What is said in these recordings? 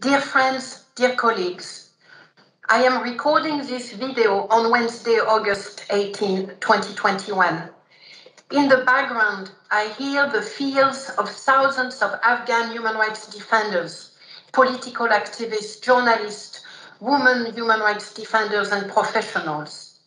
Dear friends, dear colleagues, I am recording this video on Wednesday, August 18, 2021. In the background, I hear the fears of thousands of Afghan human rights defenders, political activists, journalists, women human rights defenders, and professionals.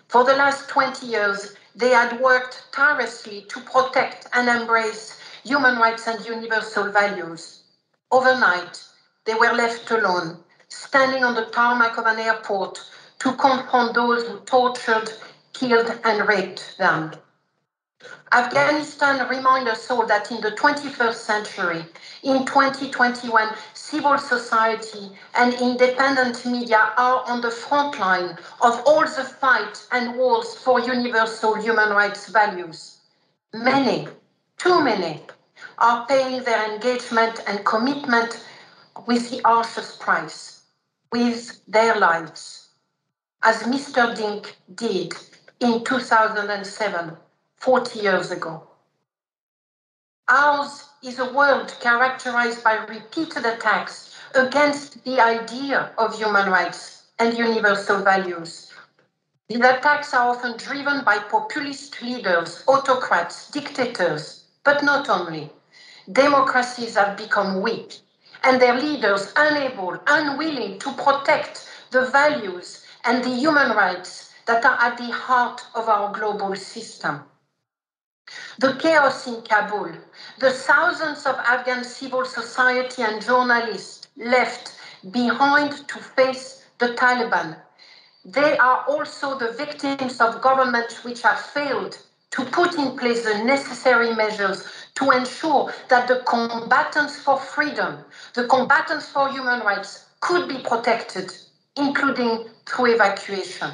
For the last 20 years, they had worked tirelessly to protect and embrace human rights and universal values. Overnight, they were left alone, standing on the tarmac of an airport to confront those who tortured, killed, and raped them. Afghanistan reminds us all that in the 21st century, in 2021, civil society and independent media are on the front line of all the fight and wars for universal human rights values. Many, too many, are paying their engagement and commitment with the harshest price, with their lives, as Mr. Dink did in 2007, 40 years ago. Ours is a world characterized by repeated attacks against the idea of human rights and universal values. These attacks are often driven by populist leaders, autocrats, dictators, but not only. Democracies have become weak, and their leaders unable, unwilling to protect the values and the human rights that are at the heart of our global system. The chaos in Kabul, the thousands of Afghan civil society and journalists left behind to face the Taliban, they are also the victims of governments which have failed to put in place the necessary measures to ensure that the combatants for freedom, the combatants for human rights could be protected, including through evacuation.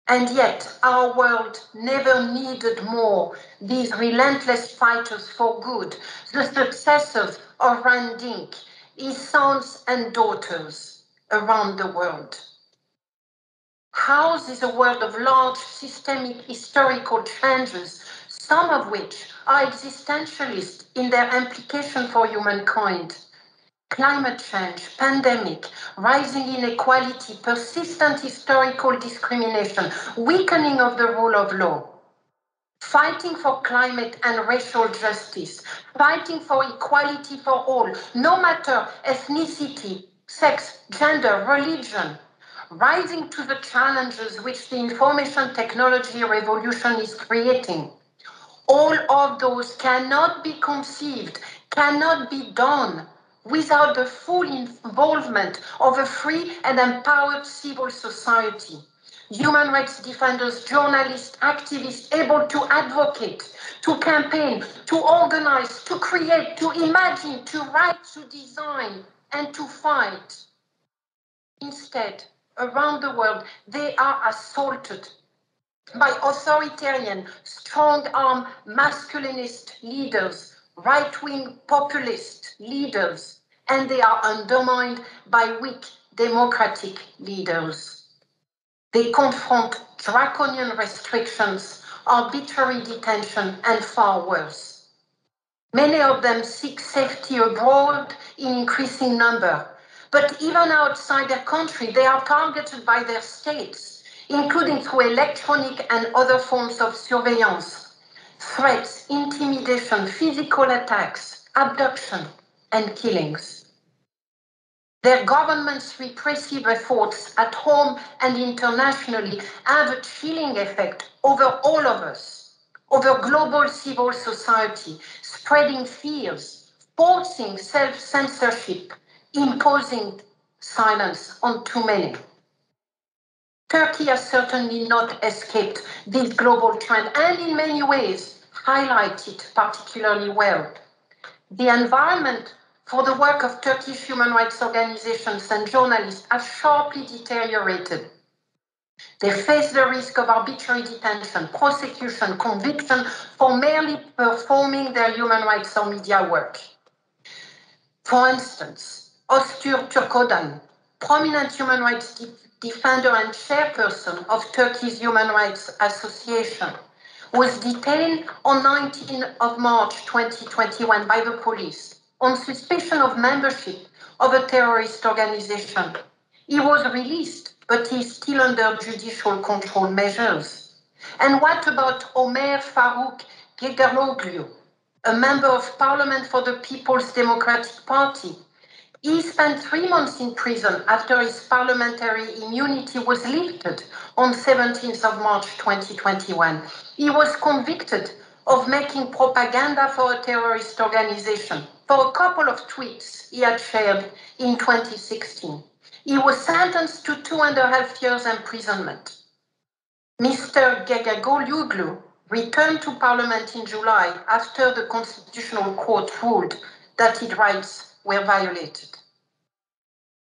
And yet, our world never needed more these relentless fighters for good, the successors of Hrant Dink, his sons and daughters around the world. Ours is a world of large systemic historical changes, some of which are existentialist in their implication for humankind. Climate change, pandemic, rising inequality, persistent historical discrimination, weakening of the rule of law, fighting for climate and racial justice, fighting for equality for all, no matter ethnicity, sex, gender, religion, rising to the challenges which the information technology revolution is creating. All of those cannot be conceived, cannot be done without the full involvement of a free and empowered civil society. Human rights defenders, journalists, activists able to advocate, to campaign, to organize, to create, to imagine, to write, to design, and to fight. Instead, around the world, they are assaulted by authoritarian, strong-arm, masculinist leaders, right-wing populist leaders, and they are undermined by weak democratic leaders. They confront draconian restrictions, arbitrary detention, and far worse. Many of them seek safety abroad in increasing number, but even outside their country, they are targeted by their states, including through electronic and other forms of surveillance, threats, intimidation, physical attacks, abduction, and killings. Their government's repressive efforts at home and internationally have a chilling effect over all of us, over global civil society, spreading fears, forcing self-censorship, imposing silence on too many. Turkey has certainly not escaped this global trend and in many ways highlights it particularly well. The environment for the work of Turkish human rights organizations and journalists has sharply deteriorated. They face the risk of arbitrary detention, prosecution, conviction for merely performing their human rights or media work. For instance, Öztürk Türkoğan, prominent human rights defender and chairperson of Turkey's Human Rights Association, was detained on 19 of March 2021 by the police on suspicion of membership of a terrorist organization. He was released, but he's still under judicial control measures. And what about Omer Farouk Gegaroglu, a member of parliament for the People's Democratic Party? He spent 3 months in prison after his parliamentary immunity was lifted on 17th of March 2021. He was convicted of making propaganda for a terrorist organization for a couple of tweets he had shared in 2016. He was sentenced to 2.5 years imprisonment. Mr. Gegagoglu returned to parliament in July after the Constitutional Court ruled that his rights were violated.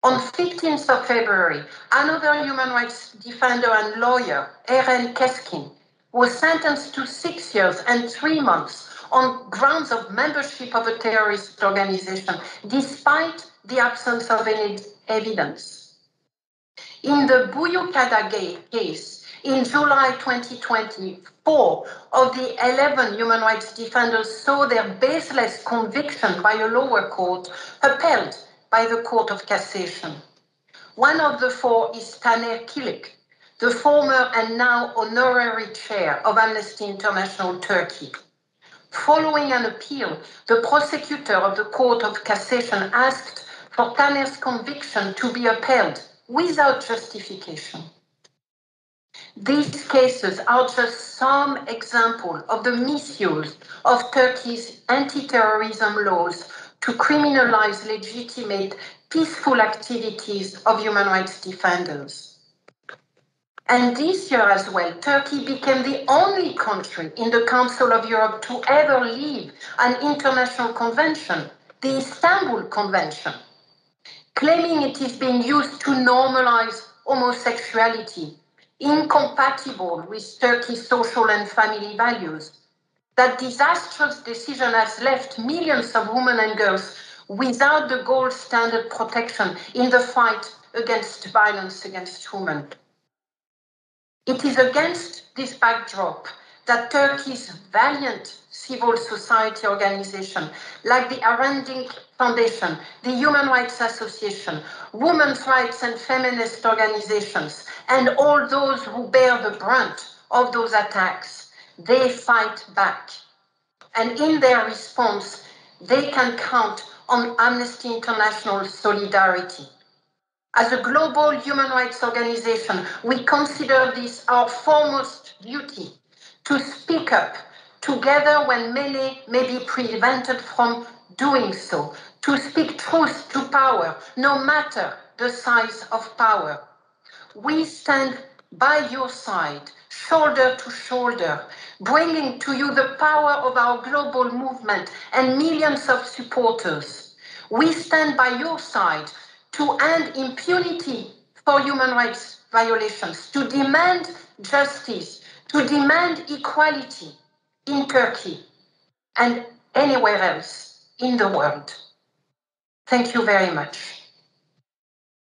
On 15th of February, another human rights defender and lawyer, Hrant Keskin, was sentenced to 6 years and 3 months on grounds of membership of a terrorist organization, despite the absence of any evidence. In the Buyukada case, in July 2020, 4 of the 11 human rights defenders saw their baseless conviction by a lower court upheld by the Court of Cassation. One of the 4 is Taner Kilik, the former and now honorary chair of Amnesty International Turkey. Following an appeal, the prosecutor of the Court of Cassation asked for Taner's conviction to be upheld without justification. These cases are just some examples of the misuse of Turkey's anti-terrorism laws to criminalize legitimate, peaceful activities of human rights defenders. And this year as well, Turkey became the only country in the Council of Europe to ever leave an international convention, the Istanbul Convention, claiming it is being used to normalize homosexuality, incompatible with Turkey's social and family values. That disastrous decision has left millions of women and girls without the gold standard protection in the fight against violence against women. It is against this backdrop that Turkey's valiant civil society organizations like the Dink Foundation, the Human Rights Association, women's rights and feminist organizations, and all those who bear the brunt of those attacks, they fight back. And in their response, they can count on Amnesty International solidarity. As a global human rights organization, we consider this our foremost duty to speak up together when many may be prevented from doing so, to speak truth to power, no matter the size of power. We stand by your side, shoulder to shoulder, bringing to you the power of our global movement and millions of supporters. We stand by your side to end impunity for human rights violations, to demand justice, to demand equality in Turkey and anywhere else in the world. Thank you very much.